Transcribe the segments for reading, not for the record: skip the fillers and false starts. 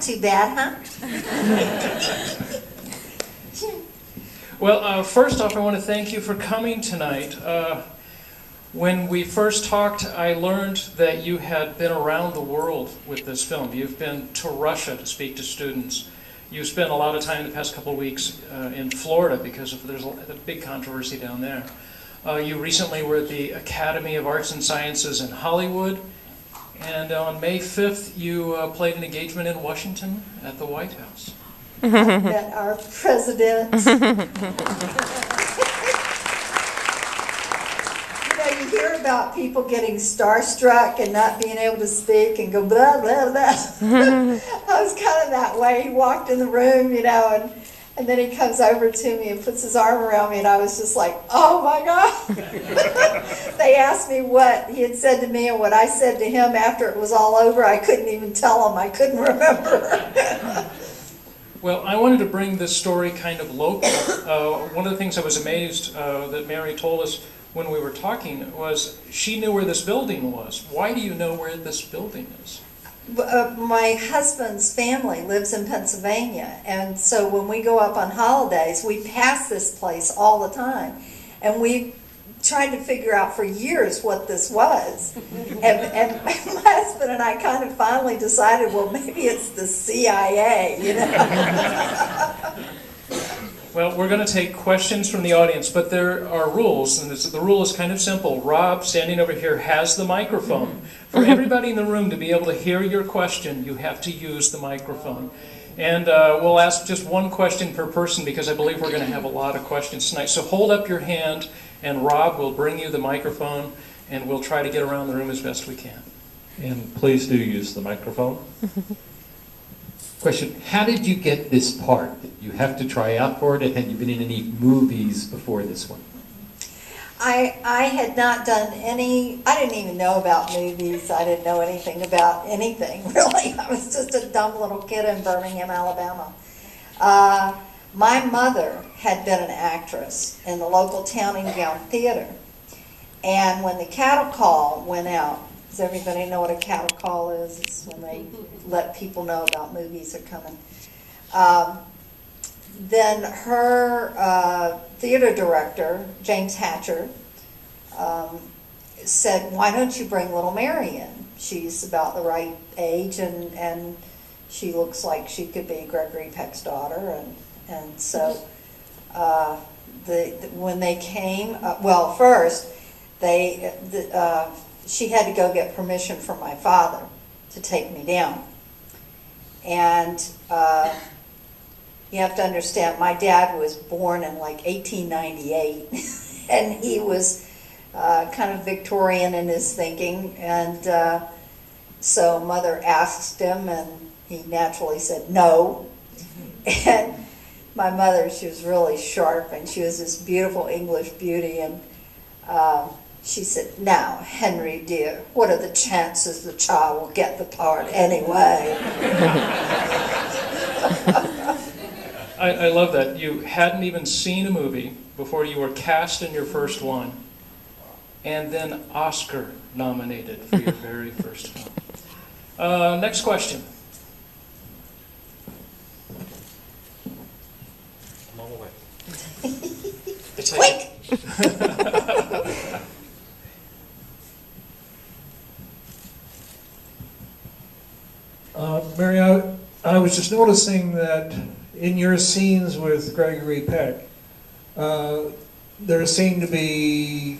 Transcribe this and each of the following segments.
too bad, huh? Well, first off, I want to thank you for coming tonight. When we first talked, I learned that you had been around the world with this film. You've been to Russia to speak to students. You've spent a lot of time the past couple of weeks in Florida because there's a big controversy down there. You recently were at the Academy of Arts and Sciences in Hollywood. And on May 5th, you played an engagement in Washington at the White House. Met our president. You hear about people getting starstruck and not being able to speak and go blah, blah, blah. I was kind of that way. He walked in the room, and then he comes over to me and puts his arm around me, and I was just like, oh my God. They asked me what he had said to me and what I said to him after it was all over. I couldn't even tell him. I couldn't remember. Well, I wanted to bring this story kind of local. One of the things I was amazed that Mary told us when we were talking was she knew where this building was. Why do you know where this building is? My husband's family lives in Pennsylvania, and so when we go up on holidays, we pass this place all the time. And we tried to figure out for years what this was. And my husband and I kind of finally decided, well, maybe it's the CIA, Well, we're going to take questions from the audience, but there are rules, and the rule is kind of simple. Rob, standing over here, has the microphone. For everybody in the room to be able to hear your question, you have to use the microphone. And we'll ask just one question per person because I believe we're going to have a lot of questions tonight. So hold up your hand, and Rob will bring you the microphone, and we'll try to get around the room as best we can. And please do use the microphone. Question, how did you get this part? Did you have to try out for it? Had you been in any movies before this one? I had not done any, I didn't even know about movies. I didn't know anything about anything, really. I was just a dumb little kid in Birmingham, Alabama. My mother had been an actress in the local town and gown theater. And when the cattle call went out, does everybody know what a cattle call is? It's when they let people know about movies are coming. Then her theater director, James Hatcher, said, why don't you bring little Mary in? She's about the right age and she looks like she could be Gregory Peck's daughter. And so when they came, well, first, she had to go get permission from my father to take me down. And you have to understand, my dad was born in like 1898, and he was kind of Victorian in his thinking, and so Mother asked him, and he naturally said no. And my mother, she was really sharp, and she was this beautiful English beauty, and she said, now, Henry dear, what are the chances the child will get the part anyway? I love that. You hadn't even seen a movie before you were cast in your first one, and then Oscar nominated for your very first film. Next question. I'm on the way. Quick! Mary, I was just noticing that in your scenes with Gregory Peck, there seemed to be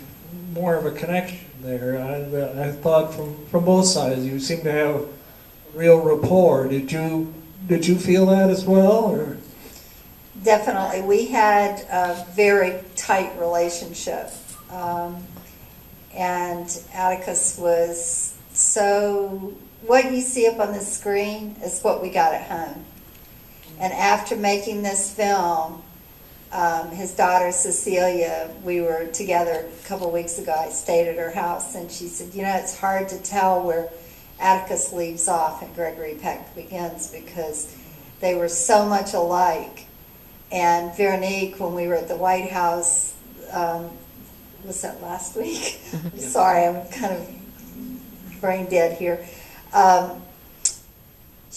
more of a connection there. I thought from both sides you seemed to have real rapport. Did you feel that as well? Or? Definitely. We had a very tight relationship. And Atticus was so... What you see up on the screen is what we got at home. And after making this film, his daughter Cecilia, we were together a couple of weeks ago. I stayed at her house, and she said, it's hard to tell where Atticus leaves off and Gregory Peck begins because they were so much alike. And Veronique, when we were at the White House, was that last week? I'm sorry, I'm kind of brain dead here.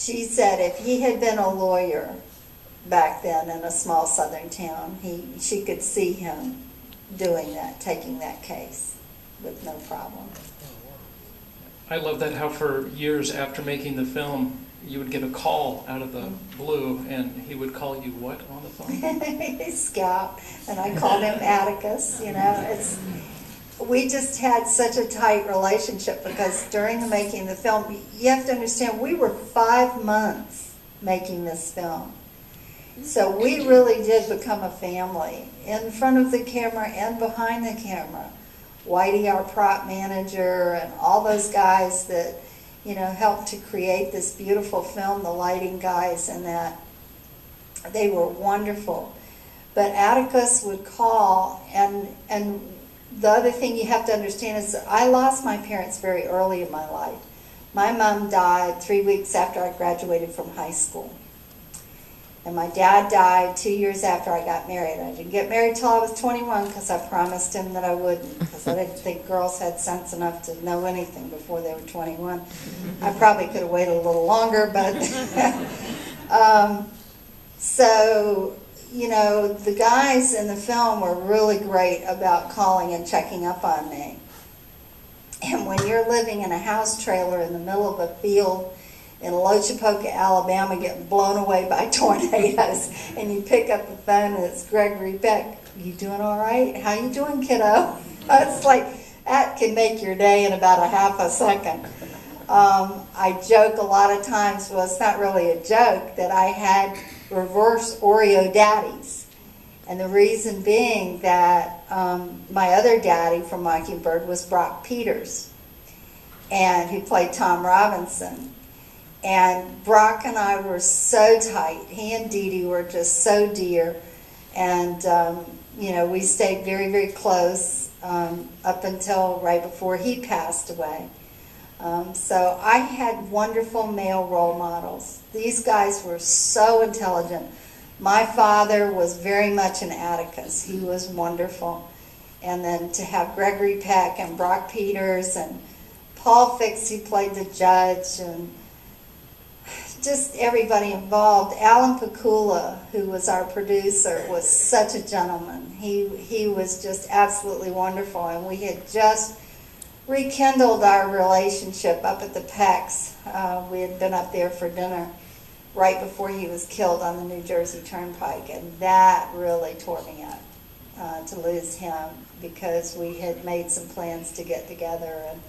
She said if he had been a lawyer back then in a small southern town, she could see him doing that, taking that case with no problem. I love that how for years after making the film, you would get a call out of the blue, and he would call you what on the phone? Scout, and I called him Atticus. We just had such a tight relationship because during the making of the film, you have to understand, we were 5 months making this film. So we really did become a family in front of the camera and behind the camera. Whitey, our prop manager, and all those guys that, helped to create this beautiful film, the lighting guys and that, they were wonderful. But Atticus would call, and the other thing you have to understand is that I lost my parents very early in my life. My mom died 3 weeks after I graduated from high school. And my dad died 2 years after I got married. I didn't get married till I was 21 because I promised him that I wouldn't, because I didn't think girls had sense enough to know anything before they were 21. I probably could have waited a little longer, but so, the guys in the film were really great about calling and checking up on me. And when you're living in a house trailer in the middle of a field in Lochapoka, Alabama, getting blown away by tornadoes, and you pick up the phone and it's Gregory Peck. You doing all right? How you doing, kiddo? It's like, that can make your day in about a half a second. I joke a lot of times, well, it's not really a joke, that I had reverse Oreo daddies. And the reason being that my other daddy from Mockingbird was Brock Peters, and who played Tom Robinson. And Brock and I were so tight. He and Dee Dee were just so dear. And, we stayed very, very close up until right before he passed away. So I had wonderful male role models. These guys were so intelligent. My father was very much an Atticus. He was wonderful. And then to have Gregory Peck and Brock Peters and Paul Fix, who played the judge, and just everybody involved. Alan Pakula, who was our producer, was such a gentleman. He was just absolutely wonderful, and we had just rekindled our relationship up at the Pecks. We had been up there for dinner right before he was killed on the New Jersey Turnpike, and that really tore me up to lose him, because we had made some plans to get together, and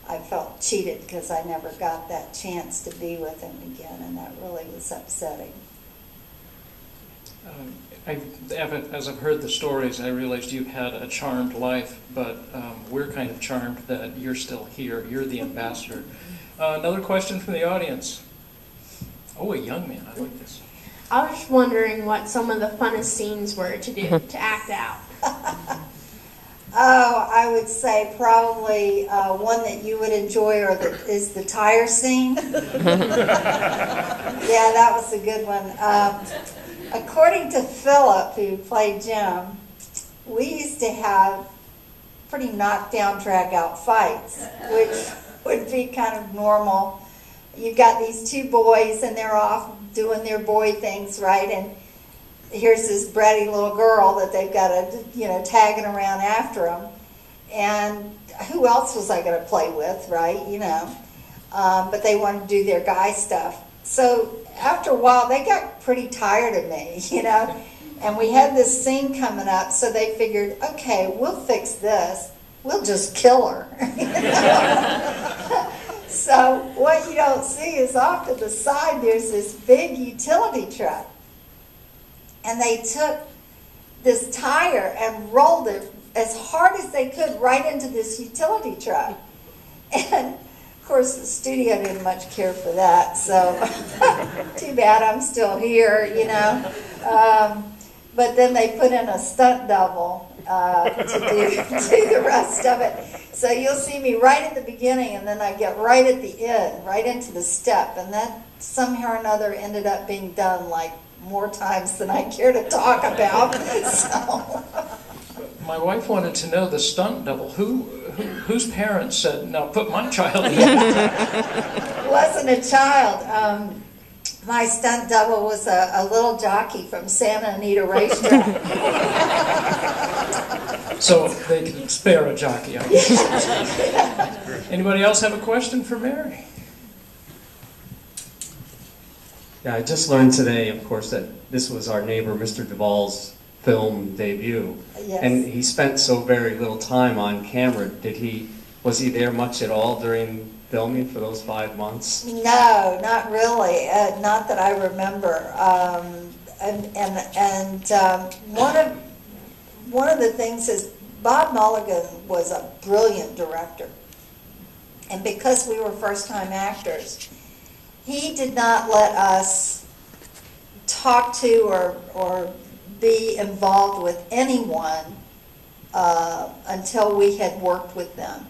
I felt cheated because I never got that chance to be with him again, and that really was upsetting. As I've heard the stories, I realized you've had a charmed life, but we're kind of charmed that you're still here. You're the ambassador. Another question from the audience. Oh, a young man. I like this. I was just wondering what some of the funnest scenes were to do, to act out. Oh, I would say probably one that you would enjoy is the tire scene. Yeah, that was a good one. According to Philip, who played Jim, we used to have pretty knockdown, drag-out fights, which would be kind of normal. You've got these two boys, and they're off doing their boy things, right? And here's this bratty little girl that they've got to, tagging around after them. And who else was I going to play with, right? But they wanted to do their guy stuff. So after a while, they got pretty tired of me, And we had this scene coming up, so they figured, okay, we'll fix this. We'll just kill her. So what you don't see is off to the side, there's this big utility truck. And they took this tire and rolled it as hard as they could right into this utility truck. And, of course, the studio didn't much care for that, so too bad I'm still here, But then they put in a stunt double to do the rest of it. So you'll see me right at the beginning, and then I get right at the end, right into the step. And that somehow or another ended up being done like more times than I care to talk about. So. My wife wanted to know the stunt double. Whose parents said, "No, put my child in"? Wasn't a child. My stunt double was a little jockey from Santa Anita Racetrack. So they can spare a jockey, I guess. Anybody else have a question for Mary? Yeah, I just learned today, of course, that this was our neighbor, Mr. Duvall's film debut. Yes. And he spent so very little time on camera. Was he there much at all during filming for those 5 months? No, not really. Not that I remember. One of the things is Bob Mulligan was a brilliant director, and because we were first-time actors, he did not let us talk to or be involved with anyone until we had worked with them.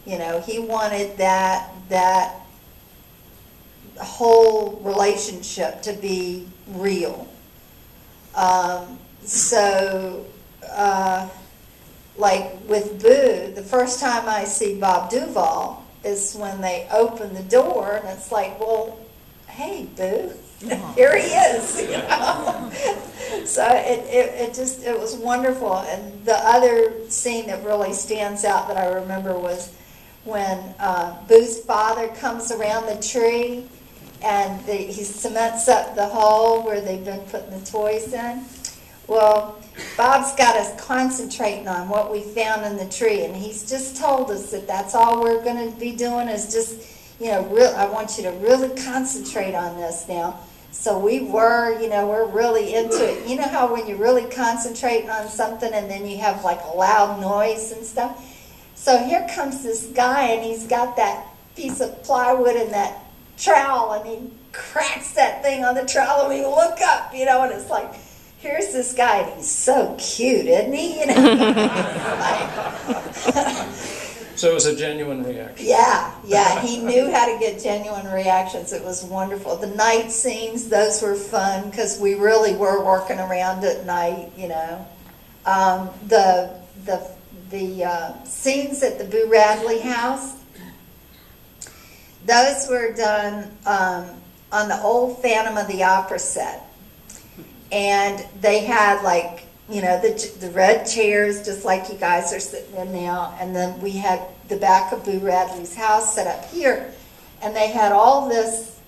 You know, he wanted that whole relationship to be real. Like with Boo, the first time I see Bob Duvall is when they open the door, and it's like, well, hey, Boo, here he is. You know? So it was wonderful. And the other scene that really stands out that I remember was when Boo's father comes around the tree and he cements up the hole where they've been putting the toys in. Well, Bob's got us concentrating on what we found in the tree, and he's just told us that that's all we're going to be doing is just, you know, I want you to really concentrate on this now. So we're really into it. You know how when you're really concentrating on something and then you have like a loud noise and stuff? So here comes this guy, and he's got that piece of plywood and that trowel, and he cracks that thing on the trowel, and we look up, you know, and it's like, here's this guy, and he's so cute, isn't he? You know? So it was a genuine reaction. Yeah, he knew how to get genuine reactions. It was wonderful. The night scenes, those were fun, because we really were working around at night, you know. The scenes at the Boo Radley house, those were done on the old Phantom of the Opera set. And they had, like, you know, the red chairs, just like you guys are sitting in now. And then we had the back of Boo Radley's house set up here. And they had all this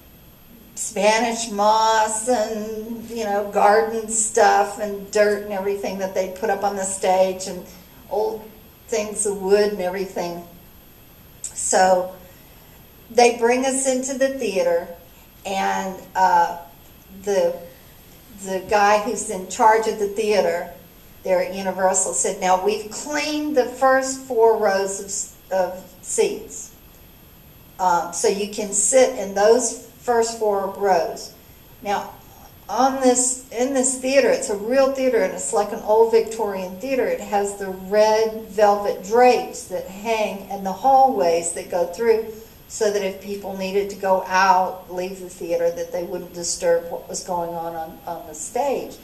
Spanish moss and, you know, garden stuff and dirt and everything that they put up on the stage, and old things of wood and everything. So they bring us into the theater, and the guy who's in charge of the theater there at Universal said, now we've cleaned the first 4 rows of seats. So you can sit in those first 4 rows. Now, in this theater, it's a real theater, and it's like an old Victorian theater. It has the red velvet drapes that hang in the hallways that go through, so that if people needed to go out, leave the theater, that they wouldn't disturb what was going on the stage.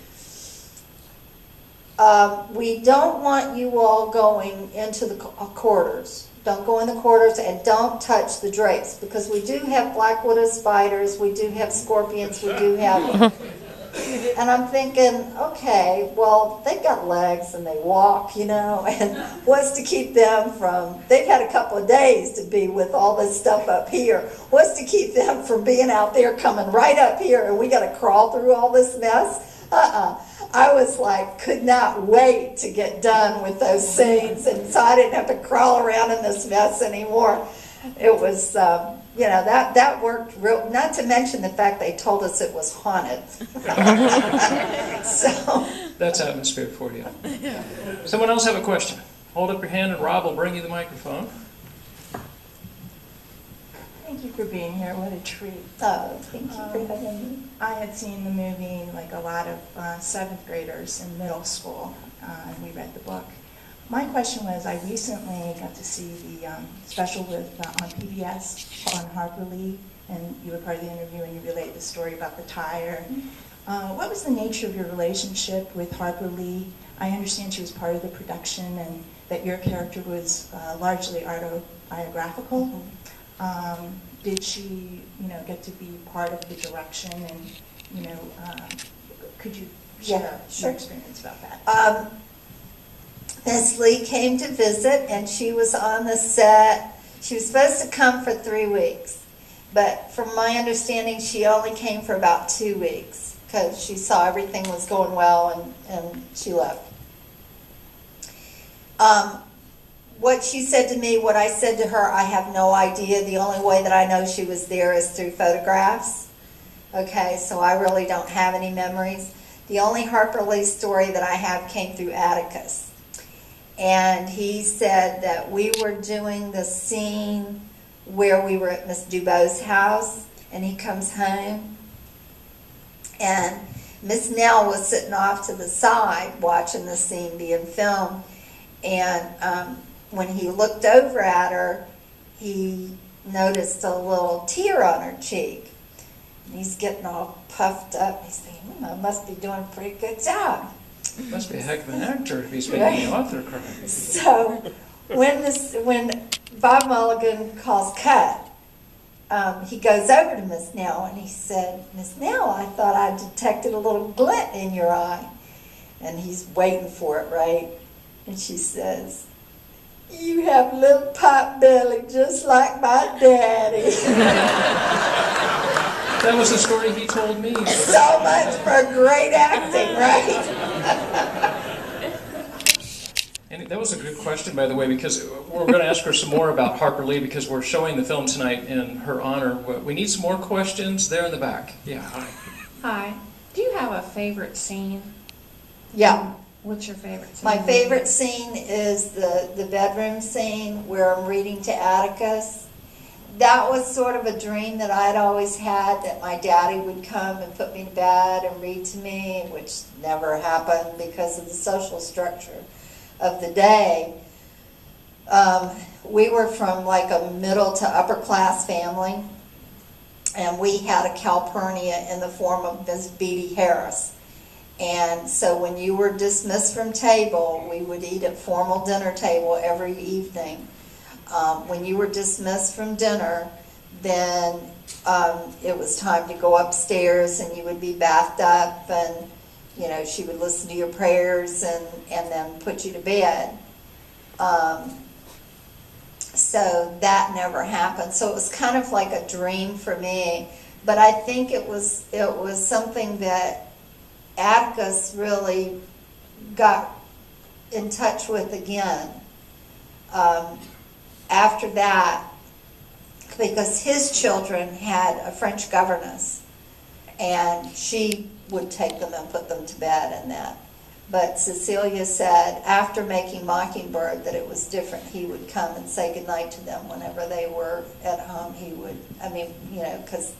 We don't want you all going into the corridors. Don't go in the corridors, and don't touch the drapes, because we do have black widow spiders, we do have scorpions, we do have... And I'm thinking, okay, well, they've got legs and they walk, you know, and what's to keep them from, they've had a couple of days to be with all this stuff up here. What's to keep them from being out there coming right up here, and we got to crawl through all this mess? I was like, could not wait to get done with those scenes, and so I didn't have to crawl around in this mess anymore. It was... you know, that worked real, not to mention the fact they told us it was haunted. So That's atmosphere for you. Someone else have a question? Hold up your hand and Rob will bring you the microphone. Thank you for being here. What a treat. thank you for having me. I had seen the movie like a lot of 7th graders in middle school, and we read the book. My question was, I recently got to see the special with on PBS on Harper Lee, and you were part of the interview and you relayed the story about the tire. What was the nature of your relationship with Harper Lee? I understand she was part of the production and that your character was largely autobiographical. did she, get to be part of the direction and, could you share sure. your experience about that? Miss Lee came to visit, and she was on the set. She was supposed to come for 3 weeks, but from my understanding, she only came for about 2 weeks because she saw everything was going well, and she left. What she said to me, what I said to her, I have no idea. The only way that I know she was there is through photographs. Okay, so I really don't have any memories. The only Harper Lee story that I have came through Atticus. And he said that we were doing the scene where we were at Miss Dubow's house, and he comes home, and Miss Nell was sitting off to the side watching the scene being filmed, and when he looked over at her, he noticed a little tear on her cheek. And he's getting all puffed up. He's thinking, I must be doing a pretty good job. Must be a heck of an actor if he's making the author cry. So when Bob Mulligan calls cut, he goes over to Miss Nell and he said, Miss Nell, I thought I detected a little glint in your eye. And he's waiting for it, right? And she says, you have a little pot belly just like my daddy. That was the story he told me. So much for great acting, right? And that was a good question, by the way, because we're going to ask her some more about Harper Lee because we're showing the film tonight in her honor. We need some more questions there in the back. Yeah, hi. Hi. Do you have a favorite scene? Yeah. What's your favorite scene? My favorite scene is the bedroom scene where I'm reading to Atticus. That was sort of a dream that I'd always had, that my daddy would come and put me to bed and read to me, which never happened because of the social structure of the day. We were from like a middle to upper class family, and we had a Calpurnia in the form of Miss Beattie Harris. And so when you were dismissed from table, we would eat at formal dinner table every evening. When you were dismissed from dinner, then it was time to go upstairs and you would be bathed up, and she would listen to your prayers and then put you to bed. So that never happened. So it was kind of like a dream for me. But I think it was something that Atticus really got in touch with again after that, because his children had a French governess, and she would take them and put them to bed and that. But Cecilia said after making Mockingbird that it was different. He would come and say goodnight to them whenever they were at home. He would, because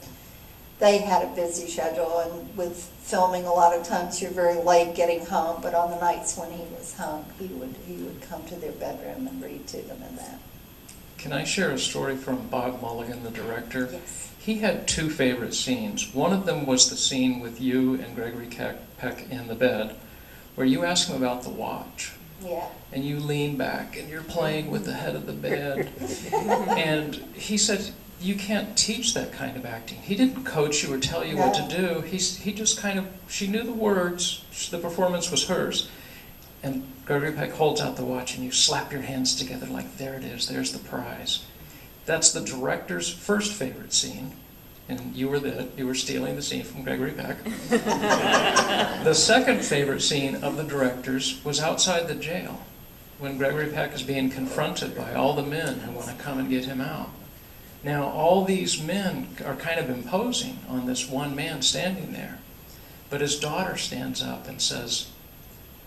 they had a busy schedule, and with filming a lot of times you're very late getting home, but on the nights when he was home, he would come to their bedroom and read to them and that. Can I share a story from Bob Mulligan, the director? Yes. He had 2 favorite scenes. One of them was the scene with you and Gregory Peck in the bed, where you ask him about the watch. Yeah. And you lean back and you're playing with the head of the bed. And he said, you can't teach that kind of acting. He didn't coach you or tell you what to do. He just she knew the words, the performance was hers. And Gregory Peck holds out the watch and you slap your hands together like, there it is, there's the prize. That's the director's first favorite scene. And you were stealing the scene from Gregory Peck. The second favorite scene of the director's was outside the jail, when Gregory Peck is being confronted by all the men who want to come and get him out. Now, all these men are kind of imposing on this one man standing there. But his daughter stands up and says,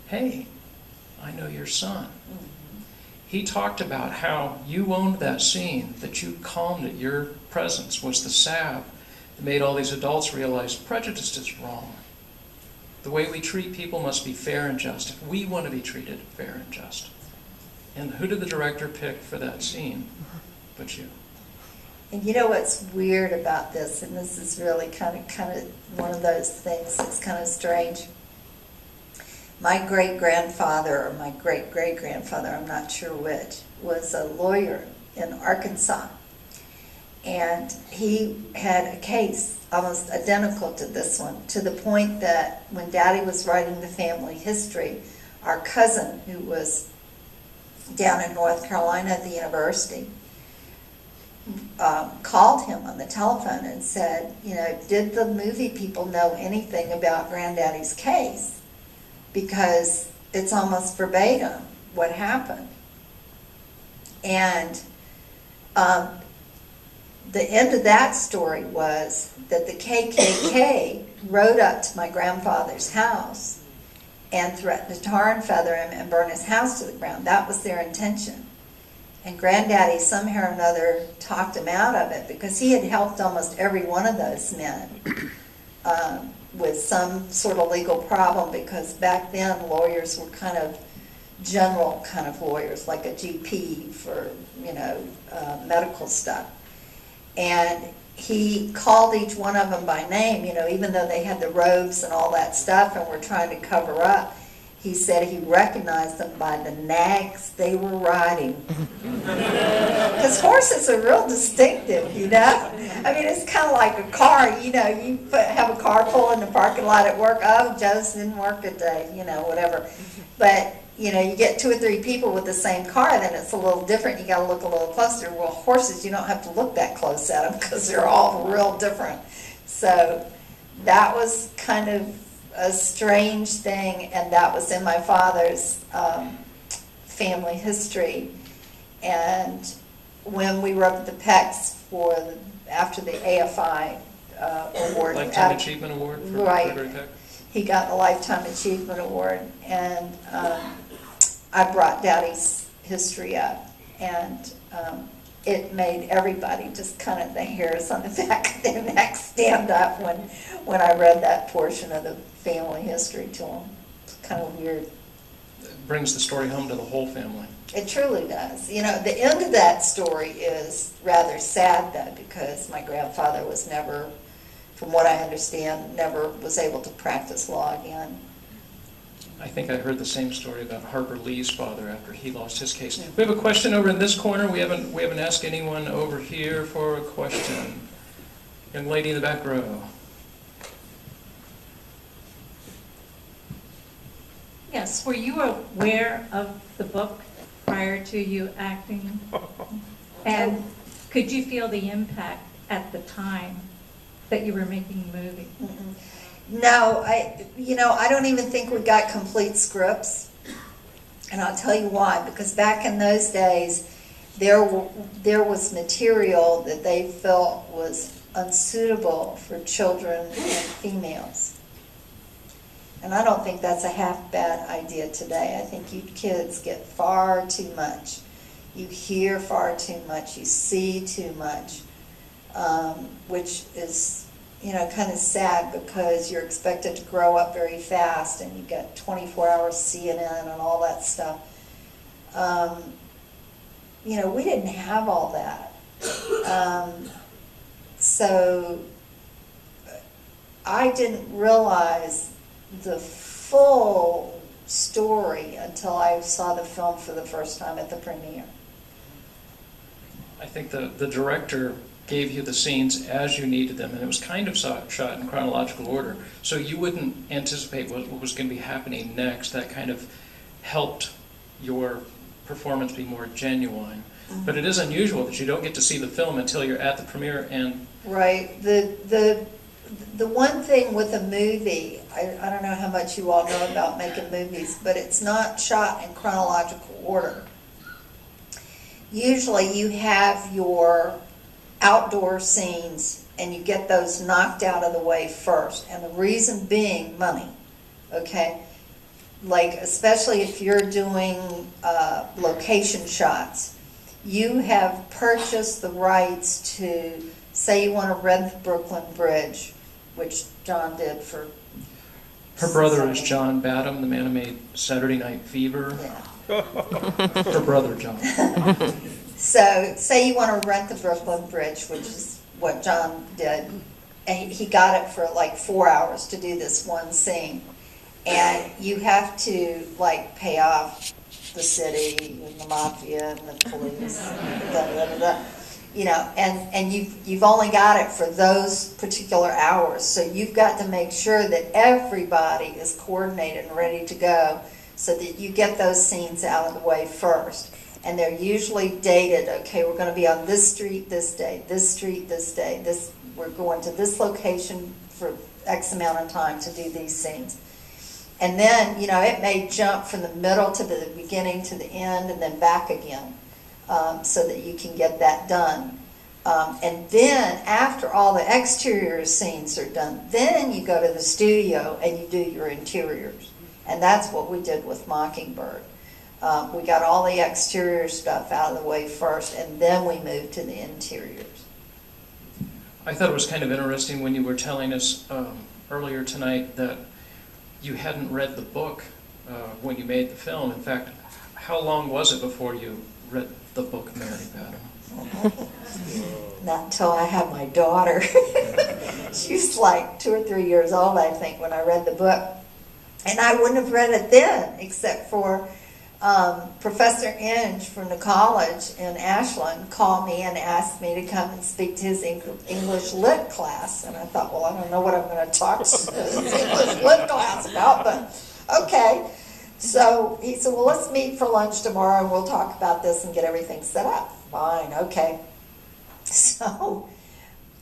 hey, I know your son. He talked about how you owned that scene, that you calmed it. Your presence was the salve that made all these adults realize prejudice is wrong. The way we treat people must be fair and just. If we want to be treated fair and just. And who did the director pick for that scene but you? And you know what's weird about this, and this is really kind of one of those things that's kind of strange. My great-grandfather, or my great-great-grandfather, I'm not sure which, was a lawyer in Arkansas. And he had a case almost identical to this one, to the point that when Daddy was writing the family history, our cousin, who was down in North Carolina at the university, called him on the telephone and said, did the movie people know anything about Granddaddy's case? Because it's almost verbatim what happened. And the end of that story was that the KKK rode up to my grandfather's house and threatened to tar and feather him and burn his house to the ground. That was their intention. And Granddaddy somehow or another talked him out of it, because he had helped almost every one of those men with some sort of legal problem, because back then lawyers were kind of general kind of lawyers, like a GP for, medical stuff. And he called each one of them by name, even though they had the robes and all that stuff and were trying to cover up. He said he recognized them by the nags they were riding. Because horses are real distinctive, I mean, it's kind of like a car, you have a car pull in the parking lot at work. Oh, Joe's didn't work today, whatever. But, you get 2 or 3 people with the same car, then it's a little different. You got to look a little closer. Well, horses, you don't have to look that close at them because they're all real different. So that was kind of a strange thing, and that was in my father's family history. And when we were up at the PECs after the AFI award, Lifetime Achievement Award for right, Gregory Peck. He got the Lifetime Achievement Award, and I brought Daddy's history up, and it made everybody just kind of the hairs on the back of their neck stand up when I read that portion of the family history to them. It's kind of weird. It brings the story home to the whole family. It truly does. The end of that story is rather sad, though, because my grandfather was never, from what I understand, never was able to practice law again. I think I heard the same story about Harper Lee's father after he lost his case. We have a question over in this corner. We haven't asked anyone over here for a question. Young lady in the back row. Yes, were you aware of the book prior to you acting? And could you feel the impact at the time that you were making the movie? Mm-mm. No, I don't even think we got complete scripts. And I'll tell you why. Because back in those days, there was material that they felt was unsuitable for children and females. And I don't think that's a half bad idea today. I think you kids get far too much. You hear far too much. You see too much, which is, kind of sad, because you're expected to grow up very fast, and you get 24-hour CNN and all that stuff. We didn't have all that. So I didn't realize the full story until I saw the film for the first time at the premiere. I think the director gave you the scenes as you needed them, and it was kind of shot in chronological order, so you wouldn't anticipate what was going to be happening next. That kind of helped your performance be more genuine. Mm-hmm. But it is unusual that you don't get to see the film until you're at the premiere. And right. The one thing with a movie, I don't know how much you all know about making movies, but it's not shot in chronological order. Usually you have your outdoor scenes and you get those knocked out of the way first. And the reason being money, okay? Like, especially if you're doing location shots, you have purchased the rights to, say you want to rent the Brooklyn Bridge, which John did for... Her brother is John Badham, the man who made Saturday Night Fever. Yeah. Her brother, John. So, say you want to rent the Brooklyn Bridge, which is what John did, and he got it for like 4 hours to do this one scene. And you have to, like, pay off the city and the mafia and the police, and you know, and you've only got it for those particular hours. So you've got to make sure that everybody is coordinated and ready to go so that you get those scenes out of the way first. And they're usually dated. Okay, we're going to be on this street this day, this street this day, we're going to this location for X amount of time to do these scenes. And then, you know, it may jump from the middle to the beginning to the end and then back again, so that you can get that done. And then after all the exterior scenes are done, then you go to the studio and you do your interiors. And that's what we did with Mockingbird. We got all the exterior stuff out of the way first, and then we moved to the interiors. I thought it was kind of interesting when you were telling us earlier tonight that you hadn't read the book when you made the film. In fact, how long was it before you read the book, Mary Badham? Not until I had my daughter. She was like 2 or 3 years old, I think, when I read the book. And I wouldn't have read it then, except for Professor Inge from the college in Ashland called me and asked me to come and speak to his English lit class. And I thought, well, I don't know what I'm going to talk to his English lit class about, but okay. So he said, well, let's meet for lunch tomorrow and we'll talk about this and get everything set up. Fine, okay. So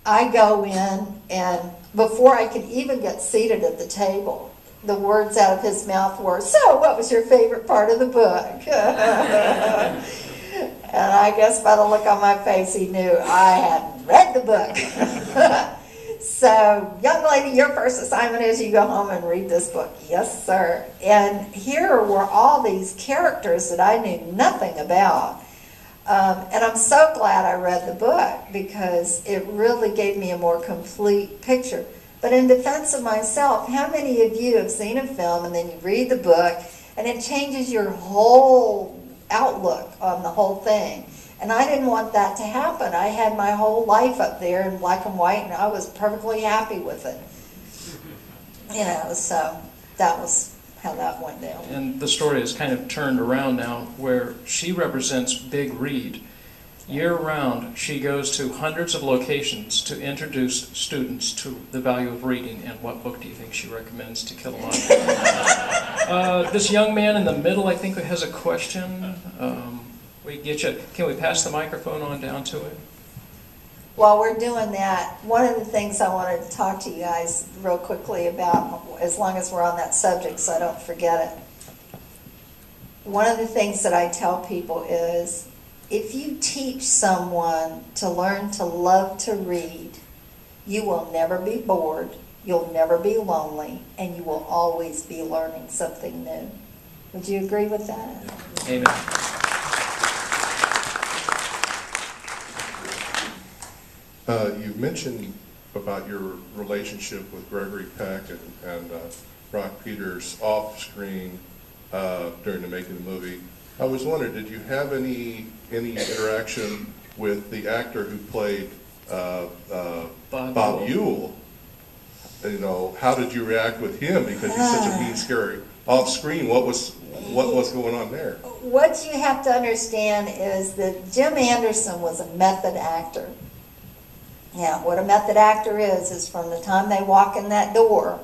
I go in, and before I could even get seated at the table, the words out of his mouth were, so what was your favorite part of the book? And I guess by the look on my face, he knew I hadn't read the book. So, young lady, your first assignment is you go home and read this book. Yes, sir. And here were all these characters that I knew nothing about. And I'm so glad I read the book because it really gave me a more complete picture. But in defense of myself, how many of you have seen a film and then you read the book and it changes your whole outlook on the whole thing? And I didn't want that to happen. I had my whole life up there in black and white and I was perfectly happy with it. You know, so that was how that went down. And the story is kind of turned around now where she represents Big Read. Year-round, she goes to hundreds of locations to introduce students to the value of reading. And what book do you think she recommends? To Kill a Mockingbird. This young man in the middle, I think, has a question. We get you. Can we pass the microphone on down to it? While we're doing that, one of the things I wanted to talk to you guys real quickly about, as long as we're on that subject so I don't forget it. One of the things that I tell people is, if you teach someone to learn to love to read, you will never be bored, you'll never be lonely, and you will always be learning something new. Would you agree with that? Amen. You mentioned about your relationship with Gregory Peck and Brock Peters off screen during the making of the movie. I was wondering, did you have any interaction with the actor who played Bob Ewell? You know, how did you react with him? Because he's such a mean, scary off screen. What was going on there? What you have to understand is that Jim Anderson was a method actor. Now, what a method actor is from the time they walk in that door